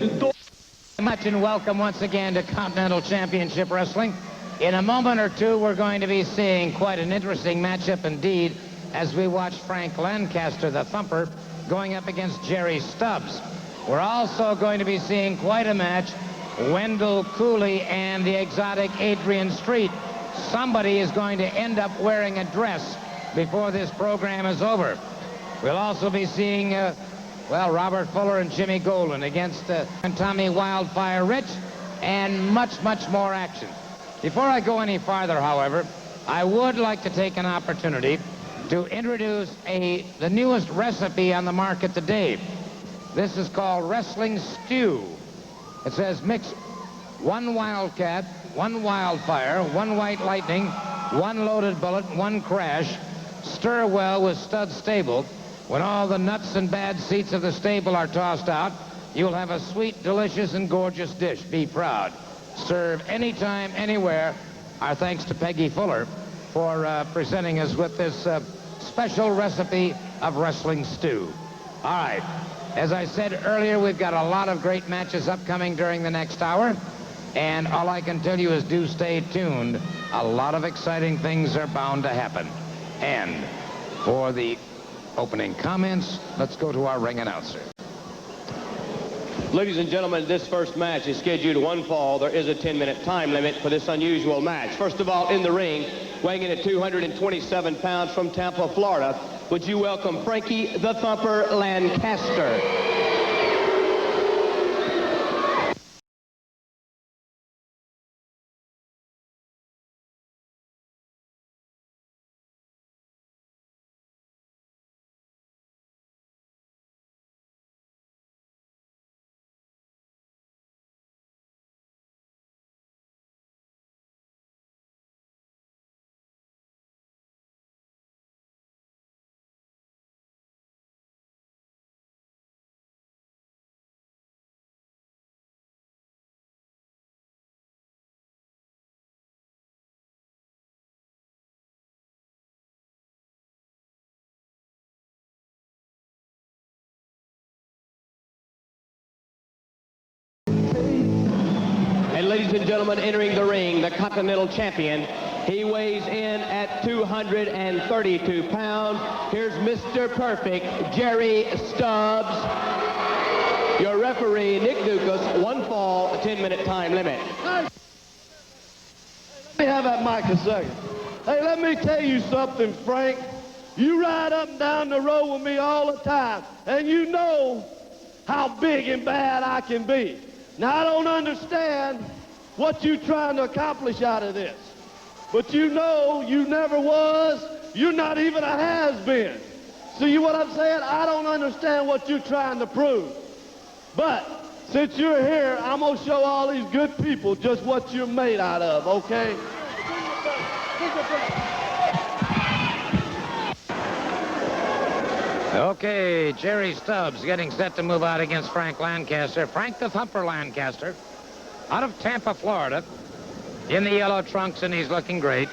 Much and welcome once again to Continental Championship Wrestling. In a moment or two, we're going to be seeing quite an interesting matchup indeed as we watch Frank Lancaster, the Thumper, going up against Jerry Stubbs. We're also going to be seeing quite a match, Wendell Cooley and the exotic Adrian Street. Somebody is going to end up wearing a dress before this program is over. We'll also be seeing Robert Fuller and Jimmy Golden against Tommy Wildfire Rich, and much, much more action. Before I go any farther, however, I would like to take an opportunity to introduce the newest recipe on the market today. This is called Wrestling Stew. It says mix 1 Wildcat, 1 Wildfire, 1 White Lightning, 1 Loaded Bullet, 1 Crash. Stir well with Stud Stable. When all the nuts and bad seats of the stable are tossed out, you'll have a sweet, delicious, and gorgeous dish. Be proud. Serve anytime, anywhere. Our thanks to Peggy Fuller for presenting us with this special recipe of wrestling stew. All right. As I said earlier, we've got a lot of great matches upcoming during the next hour. And all I can tell you is do stay tuned. A lot of exciting things are bound to happen. And for the opening comments, let's go to our ring announcer. Ladies and gentlemen, this first match is scheduled to 1 fall. There is a 10-minute time limit for this unusual match. First of all, in the ring, weighing in at 227 pounds from Tampa, Florida, would you welcome Frankie the Thumper Lancaster. And ladies and gentlemen, entering the ring, the Continental Champion. He weighs in at 232 pounds. Here's Mr. Perfect, Jerry Stubbs. Your referee, Nick Dukas, 1 fall, a 10-minute time limit. Let me have that mic a second. Hey, let me tell you something, Frank. You ride up and down the road with me all the time, and you know how big and bad I can be. Now, I don't understand what you're trying to accomplish out of this. But you know you never was. You're not even a has-been. See what I'm saying? I don't understand what you're trying to prove. But since you're here, I'm going to show all these good people just what you're made out of, okay? Okay, Jerry Stubbs getting set to move out against Frank Lancaster. Frank the Thumper Lancaster, out of Tampa, Florida, in the yellow trunks, and he's looking great.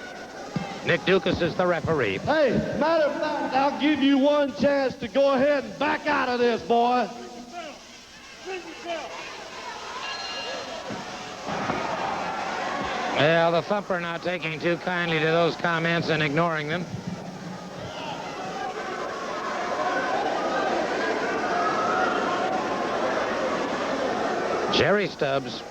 Nick Dukas is the referee. Hey, matter of fact, I'll give you one chance to go ahead and back out of this, boy. Well, the Thumper not taking too kindly to those comments and ignoring them. Jerry Stubbs.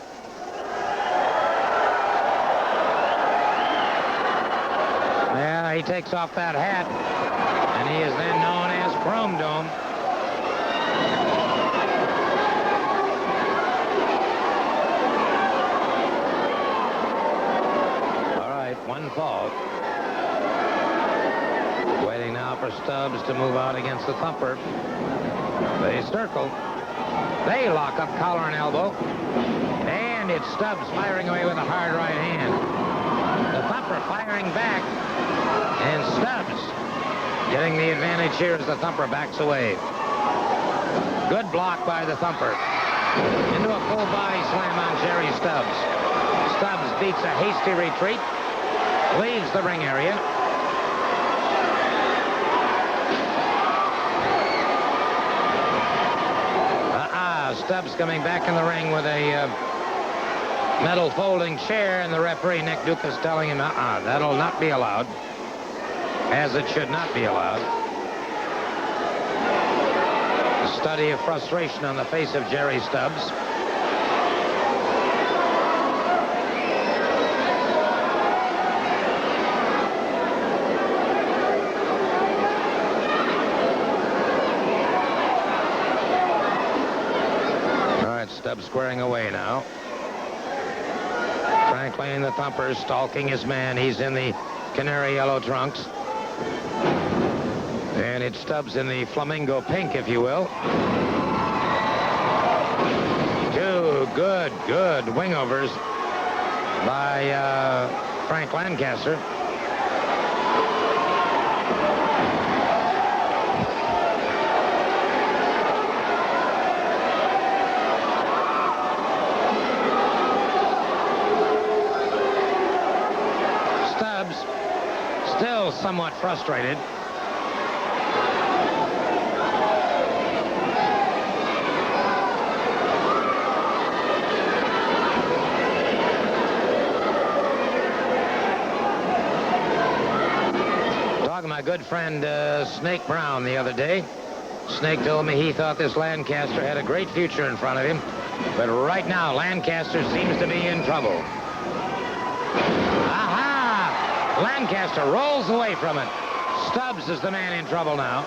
Yeah, he takes off that hat, and he is then known as Chrome Dome. All right, 1 fall. Waiting now for Stubbs to move out against the Thumper. They circle. They lock up collar and elbow. And it's Stubbs firing away with a hard right hand. The Thumper firing back. And Stubbs getting the advantage here as the Thumper backs away. Good block by the Thumper. Into a full body slam on Jerry Stubbs. Stubbs beats a hasty retreat. Leaves the ring area. Stubbs coming back in the ring with a metal folding chair, and the referee, Nick Dukas, telling him, that'll not be allowed, as it should not be allowed. A study of frustration on the face of Jerry Stubbs. Stubbs squaring away now. Franklin the Thumper stalking his man. He's in the canary yellow trunks. And it's Stubbs in the flamingo pink, if you will. Two good wingovers by Frank Lancaster. Still somewhat frustrated. Talking to my good friend Snake Brown the other day. Snake told me he thought this Lancaster had a great future in front of him, but right now Lancaster seems to be in trouble. Lancaster rolls away from it. Stubbs is the man in trouble now.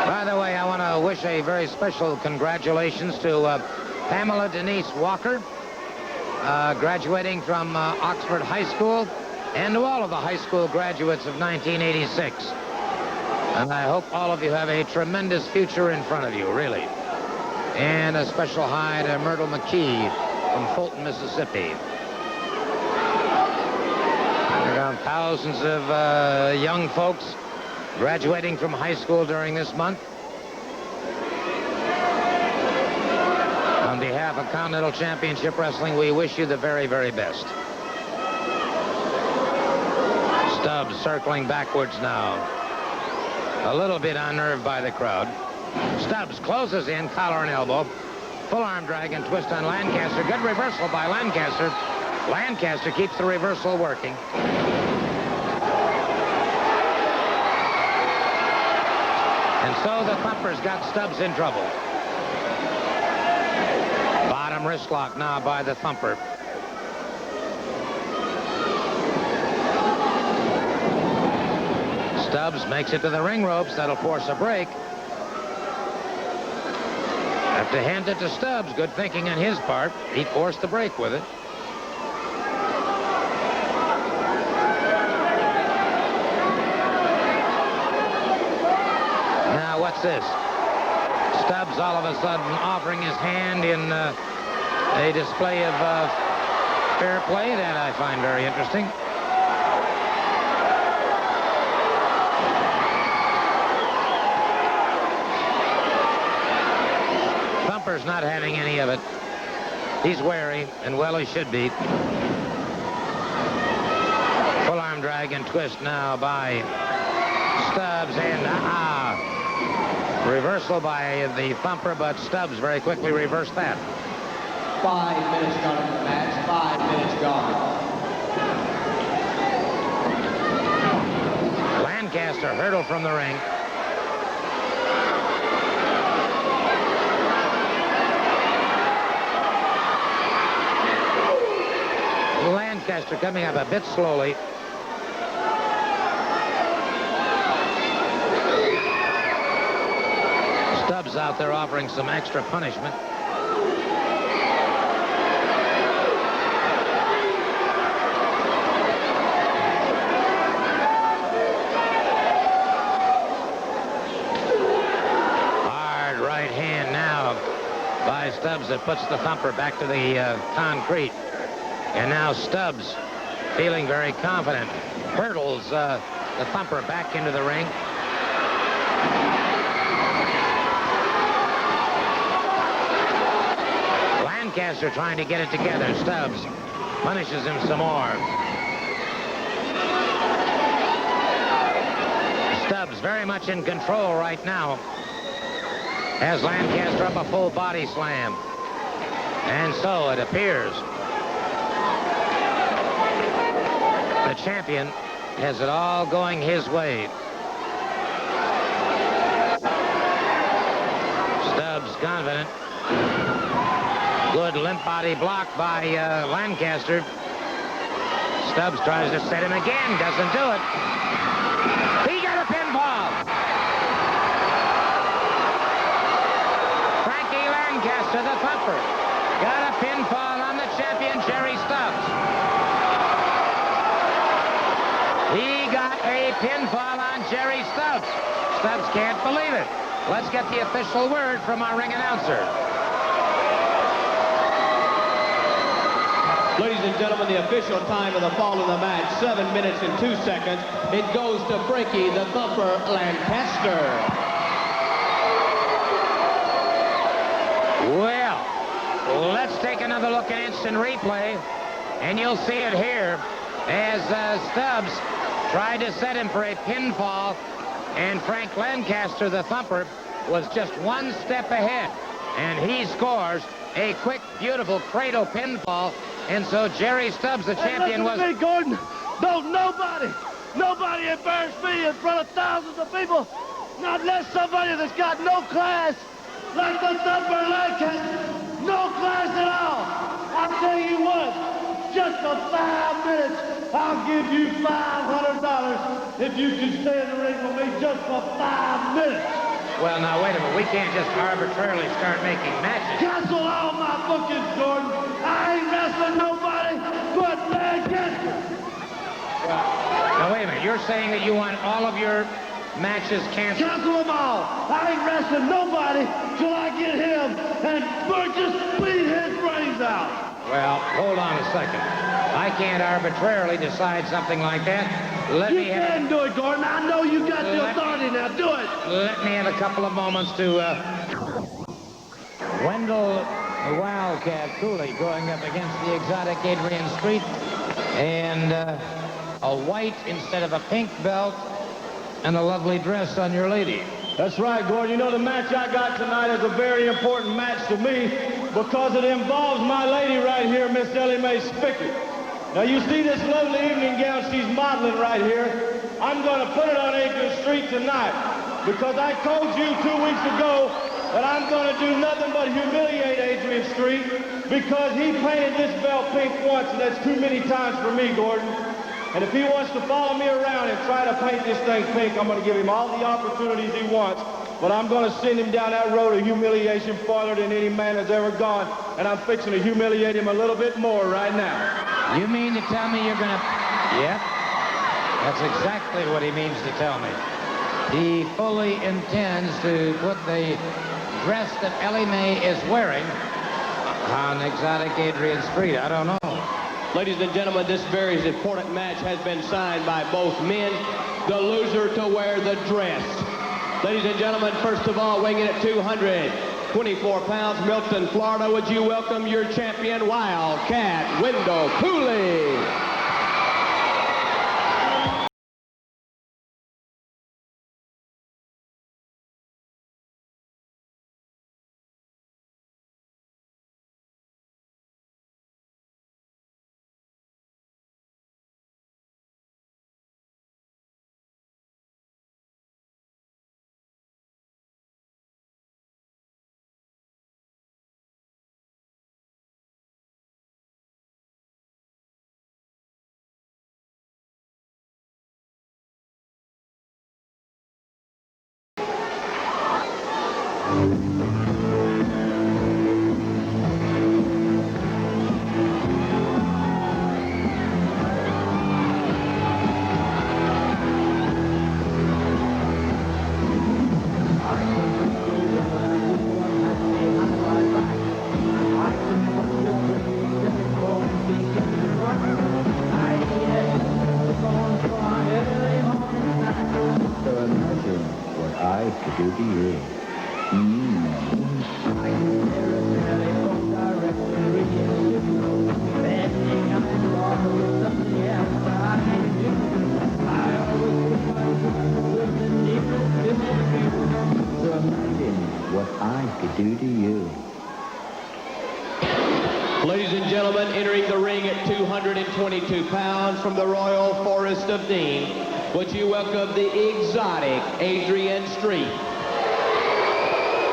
By the way, I want to wish a very special congratulations to Pamela Denise Walker, graduating from Oxford High School, and to all of the high school graduates of 1986. And I hope all of you have a tremendous future in front of you, really. And a special hi to Myrtle McKee from Fulton, Mississippi. There are thousands of young folks graduating from high school during this month. On behalf of Continental Championship Wrestling, we wish you the very, very best. Stubbs circling backwards now. A little bit unnerved by the crowd. Stubbs closes in, collar and elbow. Full arm drag and twist on Lancaster. Good reversal by Lancaster. Lancaster keeps the reversal working. And so the Thumper's got Stubbs in trouble. Bottom wrist lock now by the Thumper. Stubbs makes it to the ring ropes. That'll force a break. Have to hand it to Stubbs. Good thinking on his part. He forced the break with it. Now, what's this? Stubbs all of a sudden offering his hand in a display of fair play. That I find very interesting. Thumper's not having any of it. He's wary, and well, he should be. Full arm drag and twist now by Stubbs, and reversal by the Thumper, but Stubbs very quickly reversed that. 5 minutes gone in the match. 5 minutes gone. Lancaster hurdled from the ring. Lancaster coming up a bit slowly. Stubbs out there offering some extra punishment. Hard right hand now by Stubbs that puts the Thumper back to the concrete. And now Stubbs, feeling very confident, hurdles the Thumper back into the ring. Lancaster trying to get it together. Stubbs punishes him some more. Stubbs very much in control right now. Has Lancaster up a full body slam. And so it appears the champion has it all going his way. Stubbs confident. Good limp body block by Lancaster. Stubbs tries to set him again. Doesn't do it. He got a pinfall. Frankie Lancaster, the thumper, got a pinfall on the champion, Jerry Stubbs. He got a pinfall on Jerry Stubbs. Stubbs can't believe it. Let's get the official word from our ring announcer. Ladies and gentlemen, the official time of the fall of the match, 7 minutes and 2 seconds. It goes to Frankie the Thumper Lancaster. Well, let's take another look at instant replay, and you'll see it here as Stubbs tried to set him for a pinfall, and Frank Lancaster, the thumper, was just one step ahead, and he scores a quick, beautiful cradle pinfall, and so Jerry Stubbs, the champion, was... Hey, Gordon, don't nobody embarrass me in front of thousands of people, not unless somebody that's got no class, like the thumper Lancaster, no class at all. I'll tell you what, just for 5 minutes, I'll give you $500 if you can stay in the ring with me just for 5 minutes. Well, now, wait a minute. We can't just arbitrarily start making matches. Cancel all my bookings, Gordon. I ain't wrestling nobody but Lancaster. Now, wait a minute. You're saying that you want all of your matches canceled? Cancel them all. I ain't wrestling nobody till I get him and just beat his brains out. Well, hold on a second. I can't arbitrarily decide something like that. You can do it, Gordon. I know you got the authority now. Do it. Let me have a couple of moments to... Wendell the Wildcat Cooley going up against the exotic Adrian Street. And a white instead of a pink belt and a lovely dress on your lady. That's right, Gordon. You know, the match I got tonight is a very important match to me because it involves my lady right here, Miss Ellie Mae Spickett. Now, you see this lovely evening gown she's modeling right here. I'm going to put it on Adrian Street tonight because I told you 2 weeks ago that I'm going to do nothing but humiliate Adrian Street because he painted this belt pink once, and that's too many times for me, Gordon. And if he wants to follow me around and try to paint this thing pink, I'm going to give him all the opportunities he wants. But I'm going to send him down that road of humiliation farther than any man has ever gone. And I'm fixing to humiliate him a little bit more right now. You mean to tell me you're going to... Yep. That's exactly what he means to tell me. He fully intends to put the dress that Ellie Mae is wearing on exotic Adrian Street. I don't know. Ladies and gentlemen, this very important match has been signed by both men. The loser to wear the dress. Ladies and gentlemen, first of all, weighing in at 224 pounds, Milton, Florida, would you welcome your champion, Wildcat Wendell Cooley. To be you. do to you? Ladies and gentlemen, entering the ring at 222 pounds from the Royal Forest of Dean, would you welcome the exotic Adrian Street.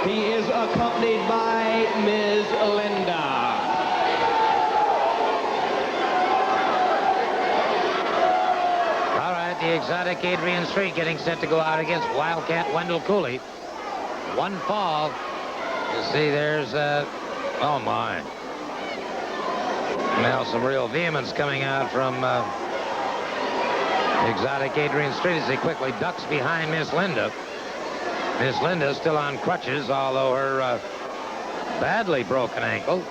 He is accompanied by Ms. Linda. All right, the exotic Adrian Street getting set to go out against Wildcat Wendell Cooley. One fall. You see, there's, oh my. Now some real vehemence coming out from exotic Adrian Street as he quickly ducks behind Miss Linda. Miss Linda still on crutches, although her badly broken ankle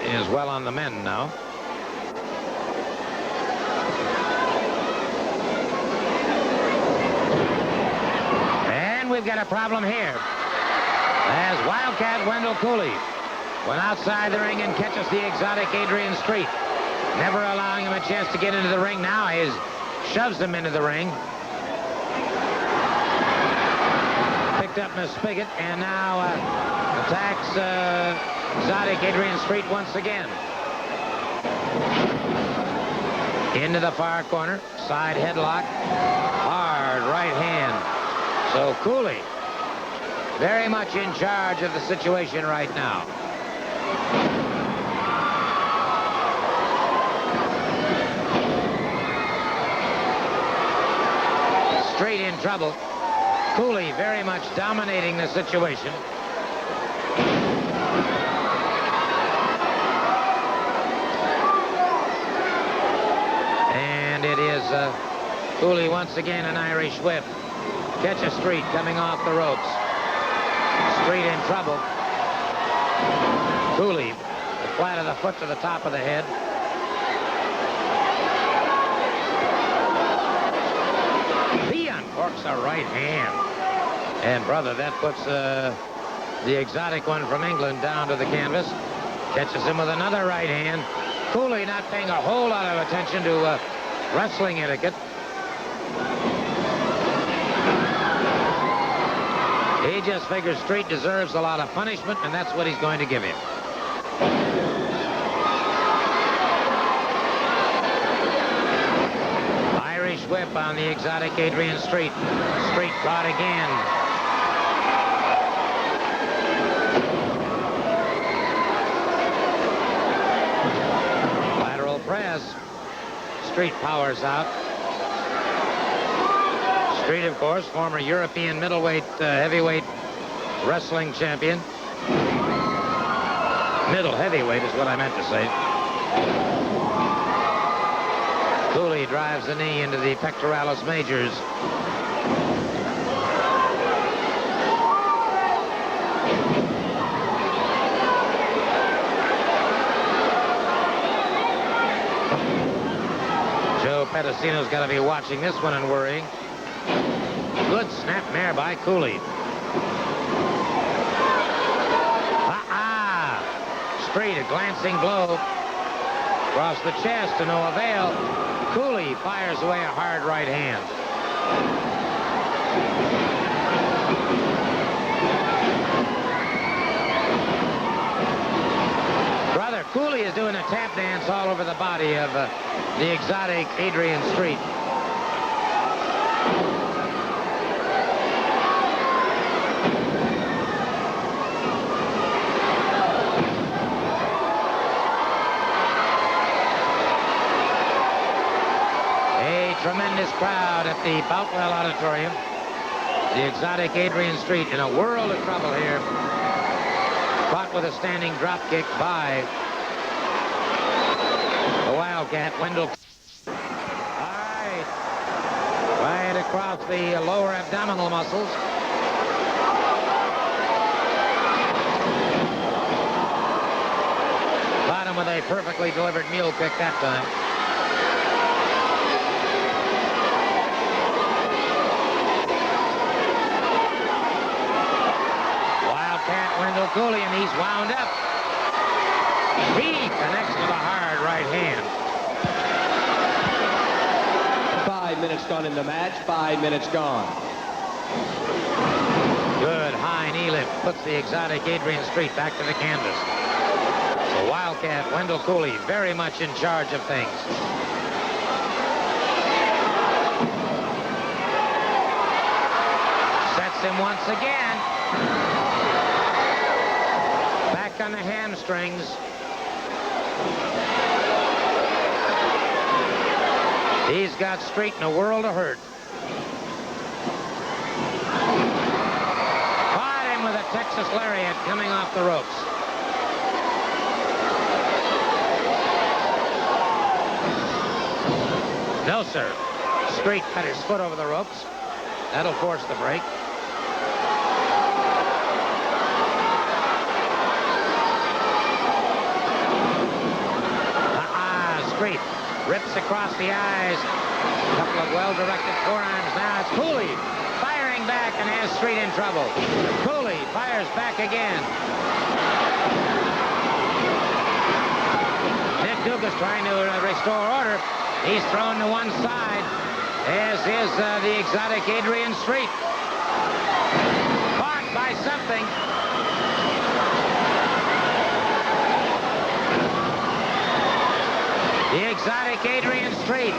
is well on the mend now. And we've got a problem here, as Wildcat Wendell Cooley went outside the ring and catches the exotic Adrian Street, never allowing him a chance to get into the ring. Now he shoves him into the ring. Picked up Miss Spigot and now attacks exotic Adrian Street once again. Into the far corner, side headlock, hard right hand. So Cooley very much in charge of the situation right now. Street in trouble. Cooley very much dominating the situation. And it is Cooley once again, an Irish whip. Catch a Street coming off the ropes. Street in trouble. Cooley, the flat of the foot to the top of the head. He uncorks a right hand. And, brother, that puts the exotic one from England down to the canvas. Catches him with another right hand. Cooley not paying a whole lot of attention to wrestling etiquette. He just figures Street deserves a lot of punishment, and that's what he's going to give him. Irish whip on the exotic Adrian Street. Street caught again. Lateral press. Street powers out. Street, of course, former European middleweight, heavyweight wrestling champion. Middle heavyweight is what I meant to say. Cooley drives the knee into the pectoralis majors. Joe Pedicino's got to be watching this one and worrying. Good snapmare by Cooley. Street, a glancing blow. Across the chest to no avail. Cooley fires away a hard right hand. Brother, Cooley is doing a tap dance all over the body of the exotic Adrian Street. Tremendous crowd at the Boutwell Auditorium. The exotic Adrian Street in a world of trouble here. Caught with a standing drop kick by the Wildcat, Wendell. All right. Right across the lower abdominal muscles. Caught him with a perfectly delivered mule kick that time. Wendell Cooley, and he's wound up. He connects with a hard right hand. 5 minutes gone in the match. 5 minutes gone. Good high knee knee lift puts the exotic Adrian Street back to the canvas. So Wildcat Wendell Cooley very much in charge of things. Sets him once again. Back on the hamstrings. He's got Street in a world of hurt. Caught him with a Texas lariat coming off the ropes. No, sir. Street had his foot over the ropes. That'll force the break. Street rips across the eyes. A couple of well-directed forearms. Now it's Cooley firing back and has Street in trouble. Cooley fires back again. Nick Dukas trying to restore order. He's thrown to one side, as is the exotic Adrian Street. Caught by something. The exotic Adrian Street.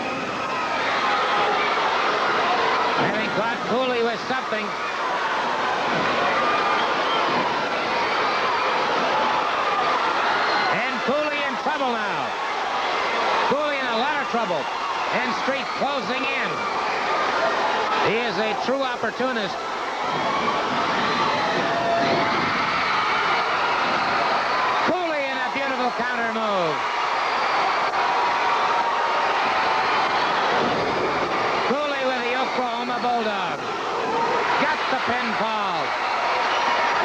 Having caught Cooley with something. And Cooley in trouble now. Cooley in a lot of trouble. And Street closing in. He is a true opportunist. Cooley in a beautiful counter move. Bulldog. Got the pinfall.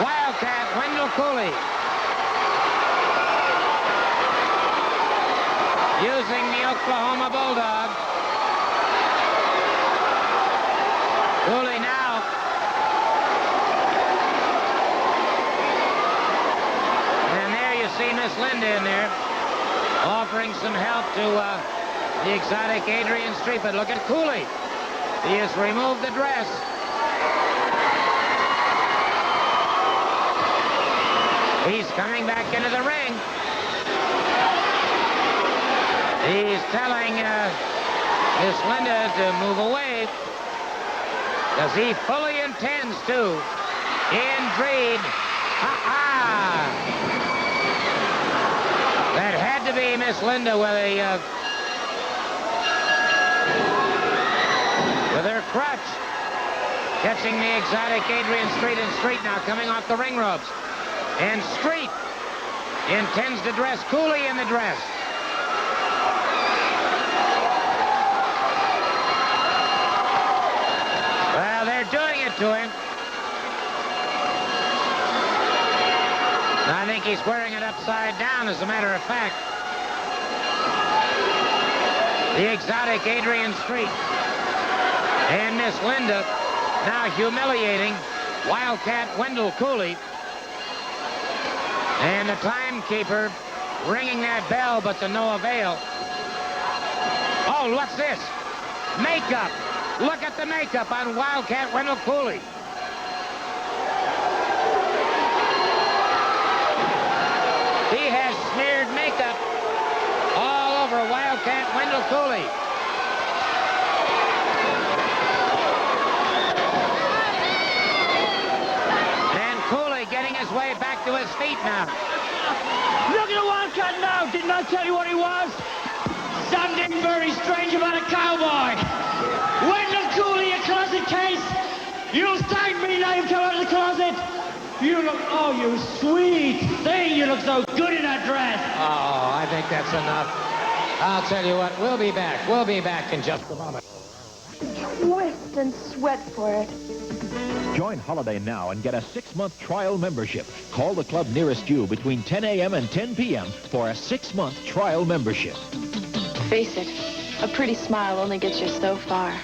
Wildcat Wendell Cooley. Using the Oklahoma Bulldog. Cooley now. And there you see Miss Linda in there offering some help to the exotic Adrian Street. But look at Cooley. He has removed the dress. He's coming back into the ring. He's telling Miss Linda to move away, because he fully intends to. Indeed. That had to be Miss Linda with her crutch, catching the exotic Adrian Street, and Street now coming off the ring ropes. And Street intends to dress Cooley in the dress. Well, they're doing it to him. I think he's wearing it upside down, as a matter of fact. The exotic Adrian Street. And Miss Linda now humiliating Wildcat Wendell Cooley. And the timekeeper ringing that bell, but to no avail. Oh, what's this? Makeup. Look at the makeup on Wildcat Wendell Cooley. He has smeared makeup all over Wildcat Wendell Cooley. Getting his way back to his feet now. Look at the Wildcat now. Didn't I tell you what he was? Something very strange about a cowboy. Wendell Cooley, a closet case. You thank me now you've come out of the closet. You look, oh, you sweet thing. You look so good in that dress. Oh, I think that's enough. I'll tell you what, we'll be back. We'll be back in just a moment. Twist and sweat for it. Join Holiday now and get a 6-month trial membership. Call the club nearest you between 10 a.m. and 10 p.m. for a 6-month trial membership. Face it, a pretty smile only gets you so far.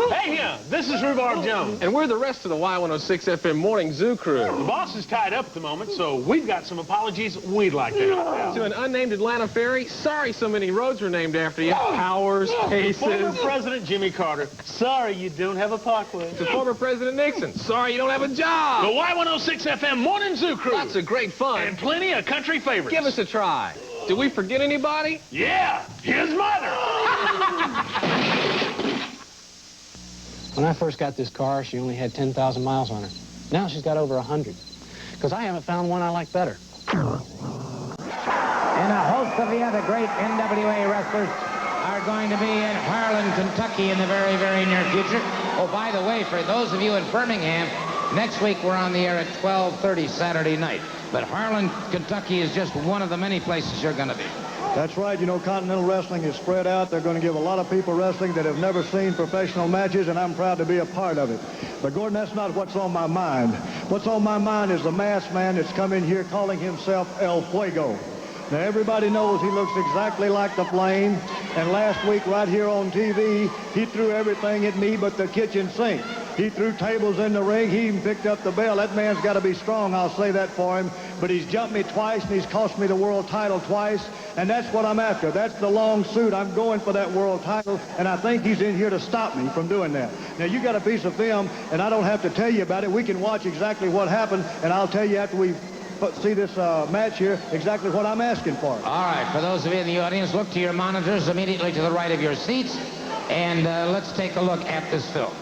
Hey, this is Rhubarb Jones. And we're the rest of the Y106 FM Morning Zoo crew. The boss is tied up at the moment, so we've got some apologies we'd like to have. To an unnamed Atlanta ferry, sorry so many roads were named after you. Powers, Paces. Former President Jimmy Carter, sorry you don't have a parkway. To former President Nixon, sorry you don't have a job. The Y106 FM Morning Zoo crew. Lots of great fun. And plenty of country favorites. Give us a try. Did we forget anybody? Yeah, his mother. When I first got this car, she only had 10,000 miles on her. Now she's got over 100. Because I haven't found one I like better. And a host of the other great NWA wrestlers are going to be in Harlan, Kentucky in the very, very near future. Oh, by the way, for those of you in Birmingham, next week we're on the air at 12:30 Saturday night. But Harlan, Kentucky is just one of the many places you're going to be. That's right. You know, Continental Wrestling is spread out. They're going to give a lot of people wrestling that have never seen professional matches, and I'm proud to be a part of it. But, Gordon, that's not what's on my mind. What's on my mind is the masked man that's come in here calling himself El Fuego. Now, everybody knows he looks exactly like the Flame, and last week right here on TV, he threw everything at me but the kitchen sink. He threw tables in the ring. He even picked up the bell. That man's got to be strong, I'll say that for him. But he's jumped me twice, and he's cost me the world title twice, and that's what I'm after. That's the long suit. I'm going for that world title, and I think he's in here to stop me from doing that. Now, you got a piece of film, and I don't have to tell you about it. We can watch exactly what happened, and I'll tell you after we see this match here exactly what I'm asking for. All right, for those of you in the audience, look to your monitors immediately to the right of your seats, and let's take a look at this film.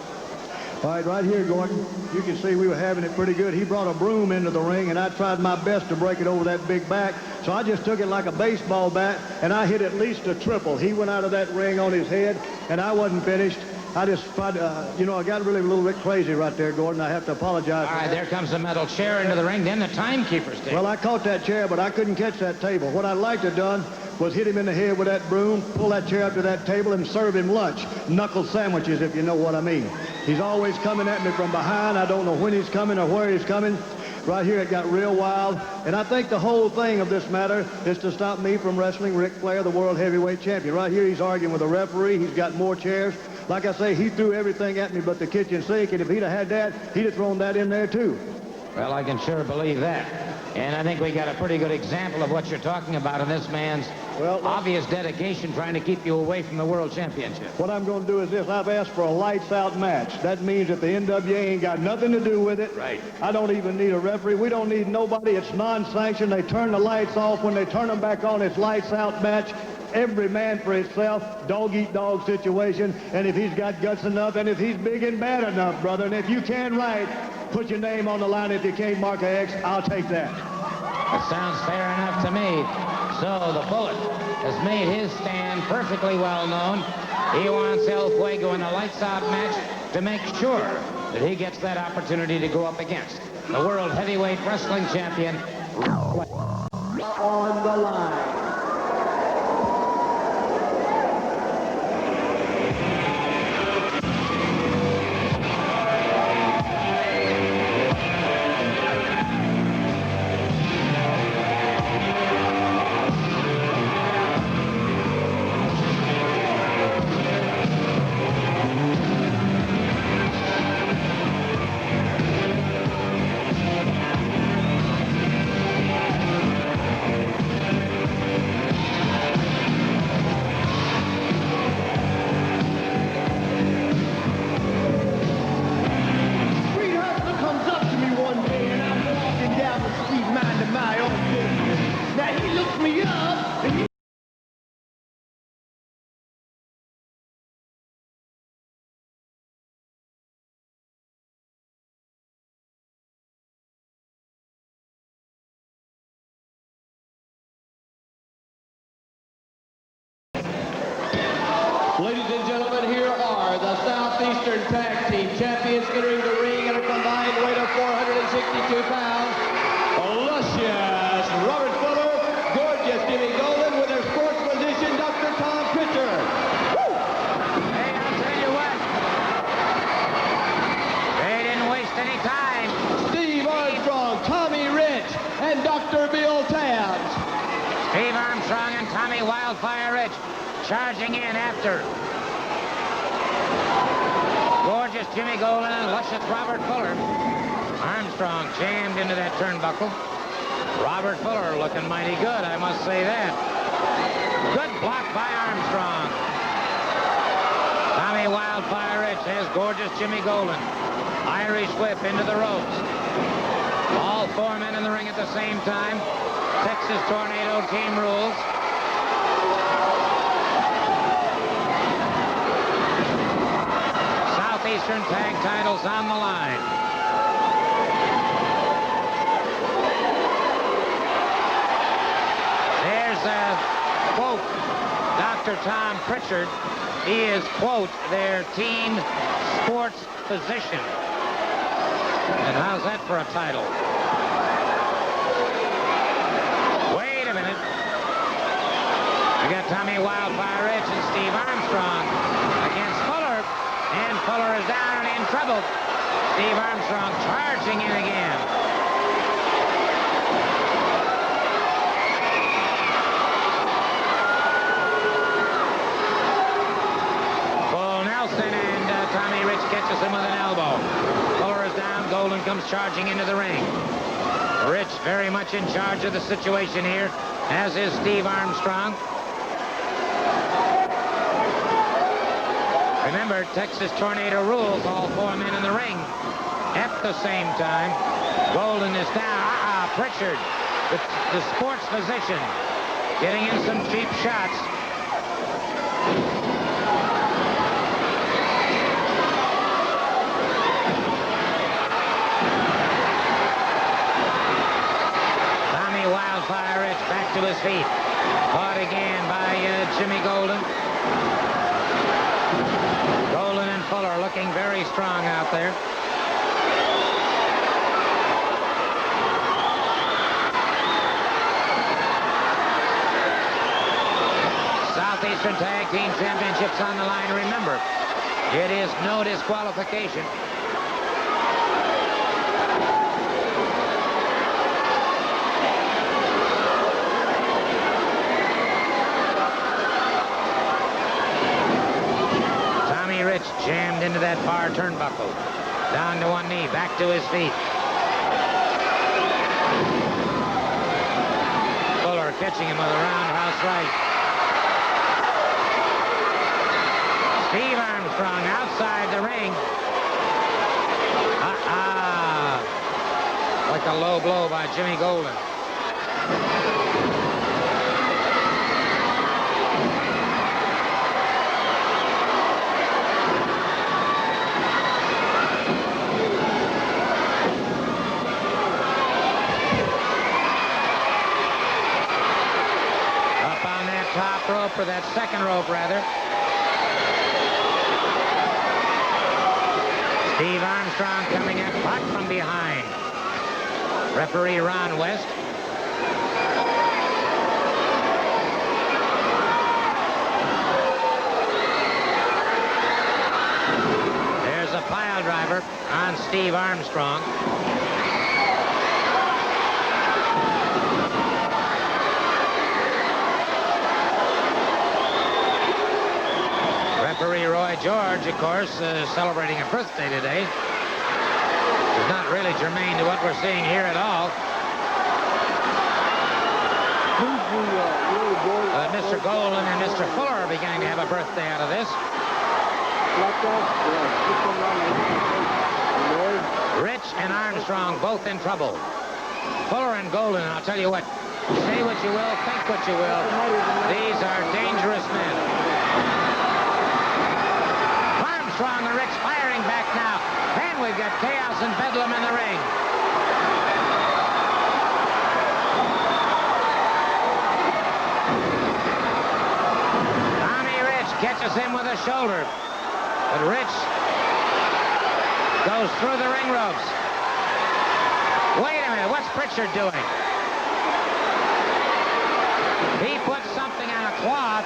All right here, Gordon, you can see we were having it pretty good. He brought a broom into the ring, and I tried my best to break it over that big back. So I just took it like a baseball bat, and I hit at least a triple. He went out of that ring on his head, and I wasn't finished. I just tried to, you know, I got really a little bit crazy right there, Gordon. I have to apologize. All right, there comes the metal chair into the ring. Then the timekeeper's table. Well, I caught that chair, but I couldn't catch that table. What I'd like to have done was hit him in the head with that broom, pull that chair up to that table, and serve him lunch. Knuckle sandwiches, if you know what I mean. He's always coming at me from behind. I don't know when he's coming or where he's coming. Right here, it got real wild. And I think the whole thing of this matter is to stop me from wrestling Ric Flair, the World Heavyweight Champion. Right here, he's arguing with the referee. He's got more chairs. Like I say, he threw everything at me but the kitchen sink, and if he'd have had that, he'd have thrown that in there, too. Well, I can sure believe that. And I think we got a pretty good example of what you're talking about in this man's obvious dedication trying to keep you away from the World Championship. What I'm going to do is this. I've asked for a lights-out match. That means that the NWA ain't got nothing to do with it. Right. I don't even need a referee. We don't need nobody. It's non-sanctioned. They turn the lights off. When they turn them back on, it's lights-out match. Every man for himself, dog-eat-dog situation. And if he's got guts enough, and if he's big and bad enough, brother, and if you can write, put your name on the line. If you can't mark an X, I'll take that. That sounds fair enough to me. So the Bullet has made his stand perfectly well known. He wants El Fuego in a lights-out match to make sure that he gets that opportunity to go up against the World Heavyweight Wrestling Champion. On the line. Ladies and gentlemen, here are the Southeastern Tag Team Champions entering the ring at a combined weight of 462 pounds. Luscious Robert Fuller, gorgeous Jimmy Golden, with their sports physician, Dr. Tom Pitcher. Hey, I'll tell you what. They didn't waste any time. Steve Armstrong, Tommy Rich, and Dr. Bill Tabs. Steve Armstrong and Tommy Wildfire Rich charging in after Gorgeous Jimmy Golden and luscious Robert Fuller. Armstrong jammed into that turnbuckle. Robert Fuller looking mighty good, I must say that. Good block by Armstrong. Tommy Wildfire Rich has Gorgeous Jimmy Golden. Irish whip into the ropes. All four men in the ring at the same time. Texas Tornado team rules. Southeastern tag titles on the line. There's a quote, Dr. Tom Pritchard. He is, quote, their team sports physician. And how's that for a title? Wait a minute. We got Tommy Wildfire Rich and Steve Armstrong against Fuller. And Fuller is down and in trouble. Steve Armstrong charging in again. Bull Nelson and Tommy Rich catches him with an elbow. Fuller is down. Golden comes charging into the ring. Rich very much in charge of the situation here, as is Steve Armstrong. Remember, Texas Tornado rules, all four men in the ring at the same time. Golden is down. Pritchard, the sports physician, getting in some cheap shots. Tommy Wildfire Rich back to his feet. Caught again by Jimmy Golden. Golden and Fuller looking very strong out there. Southeastern Tag Team Championships on the line. Remember, it is no disqualification. Rich jammed into that far turnbuckle. Down to one knee, back to his feet. Fuller catching him with a roundhouse right. Steve Armstrong outside the ring. Like a low blow by Jimmy Golden. Top rope, or that second rope, rather. Steve Armstrong coming in hot from behind. Referee Ron West. There's a pile driver on Steve Armstrong. Referee Roy George, of course, celebrating a birthday today. It's not really germane to what we're seeing here at all. Mr. Golden and Mr. Fuller are beginning to have a birthday out of this. Rich and Armstrong both in trouble. Fuller and Golden, I'll tell you what, say what you will, think what you will, these are dangerous men. Armstrong and Rich firing back now. And we've got Chaos and Bedlam in the ring. Tommy Rich catches him with a shoulder. But Rich goes through the ring ropes. Wait a minute, what's Pritchard doing? He puts something on a cloth.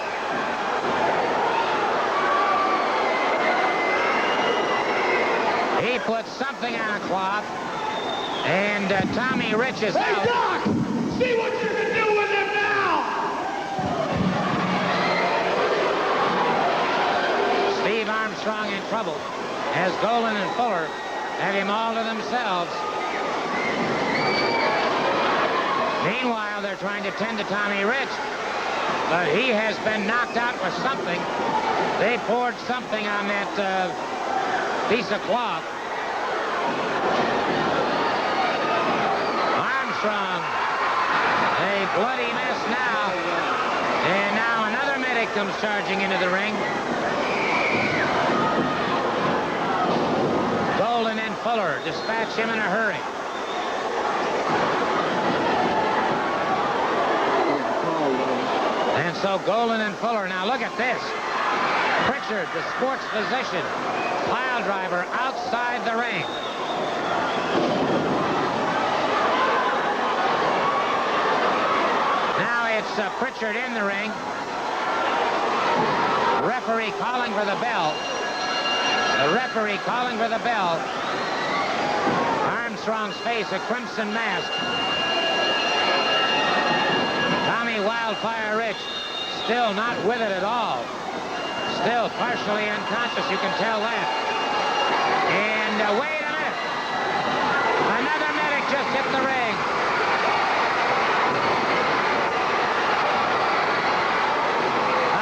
He puts something on a cloth, and Tommy Rich is out. Hey, Doc! See what you can do with him now! Steve Armstrong Armstrong in trouble as Golan and Fuller have him all to themselves. Meanwhile, they're trying to tend to Tommy Rich, but he has been knocked out with something. They poured something on that piece of cloth. Armstrong, a bloody mess now. And now another medic comes charging into the ring. Golan and Fuller dispatch him in a hurry. And so Golan and Fuller, now look at this. Pritchard, the sports physician, pile driver outside the ring. Now it's Pritchard in the ring. Referee calling for the bell. The referee calling for the bell. Armstrong's face a crimson mask. Tommy Wildfire Rich still not with it at all. Still partially unconscious, you can tell that. And wait a minute. Another medic just hit the ring.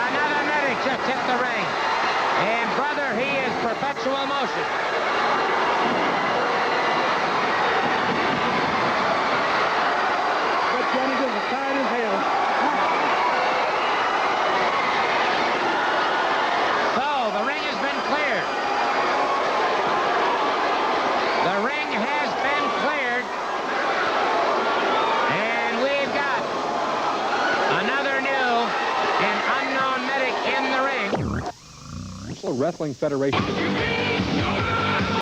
Another medic just hit the ring. And brother, he is perpetual motion. But Johnny is as tired as hell. So, the ring has been cleared. The ring has been cleared. And we've got another new and unknown medic in the ring. National Wrestling Federation.